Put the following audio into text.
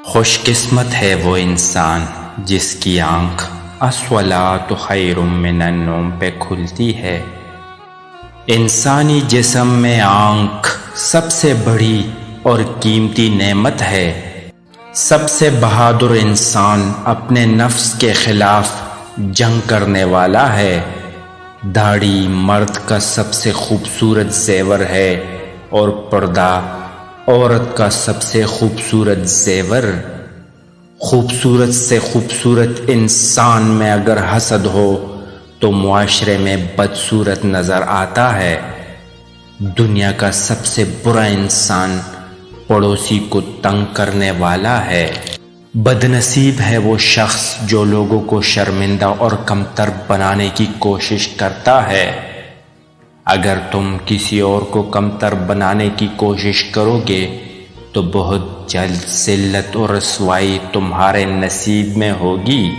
خوش قسمت ہے وہ انسان جس کی آنکھ الصلاۃ خیر من النوم پہ کھلتی ہے۔ انسانی جسم میں آنکھ سب سے بڑی اور قیمتی نعمت ہے۔ سب سے بہادر انسان اپنے نفس کے خلاف جنگ کرنے والا ہے۔ داڑھی مرد کا سب سے خوبصورت زیور ہے اور پردہ عورت کا سب سے خوبصورت زیور۔ خوبصورت سے خوبصورت انسان میں اگر حسد ہو تو معاشرے میں بدصورت نظر آتا ہے۔ دنیا کا سب سے برا انسان پڑوسی کو تنگ کرنے والا ہے۔ بد نصیب ہے وہ شخص جو لوگوں کو شرمندہ اور کمتر بنانے کی کوشش کرتا ہے۔ اگر تم کسی اور کو کمتر بنانے کی کوشش کرو گے تو بہت جلد ذلت اور رسوائی تمہارے نصیب میں ہوگی۔